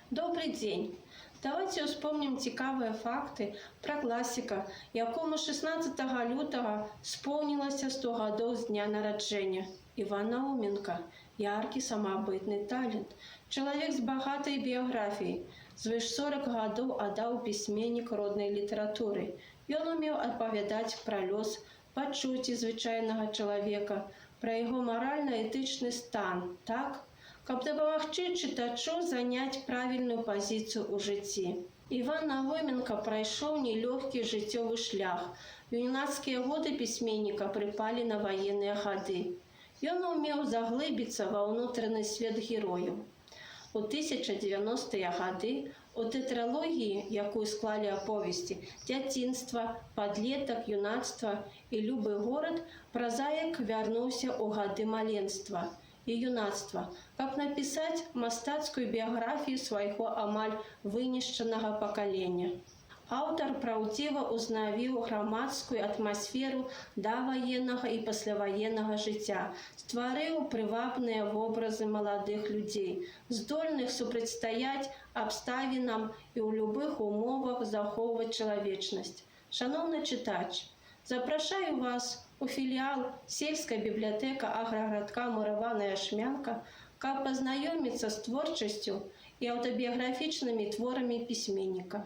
Добрый день! Давайте вспомним цікавыя факты пра класіка, якому 16 лютага споўнілася 100 гадоў з дня нараджэння. Іван Науменка – яркі самабытны талент, чалавек з багатай біяграфіяй, звыш 40 гадоў аддаў пісьменнік роднай літаратуры. Ён умеў апавядаць пра лёс, пачуцці звычайнага чалавека, пра яго маральна-этычны стан, так, каб дапамагчы чытачу заняць правільную пазіцыю ў жыцці. Іван Науменка прайшоў нелёгкі жыццёвы шлях. Юнацкія годы пісьменніка прыпалі на ваенныя гады. Ён умеў заглыбіцца ва ўнутраны свет герояў. У 1090-е гады у тэтралогіі, якую склалі аповесці «Дзяцінства», «Падлетак», «Юнацтва» і «Любы горад», празаік вярнуўся ў гады маленства і юнацтва, каб напісаць мастацкую біяграфію свайго амаль вынішчанага пакалення. Аўтар праўдзіва ўзнавіў грамадскую атмасферу даваеннага і пасляваеннага жыцця, стварыў прывабныя вобразы маладых людзей, здольных супрацьстаяць абставінам і ў любых умовах захоўваць чалавечнасць. Шаноўны чытач, запрашаю вас у філіал сельскай бібліятэка аграгарадка Мураваная Ашмянка, каб пазнаёміцца з творчасцю і аўтабіяграфічнымі творамі пісьменніка.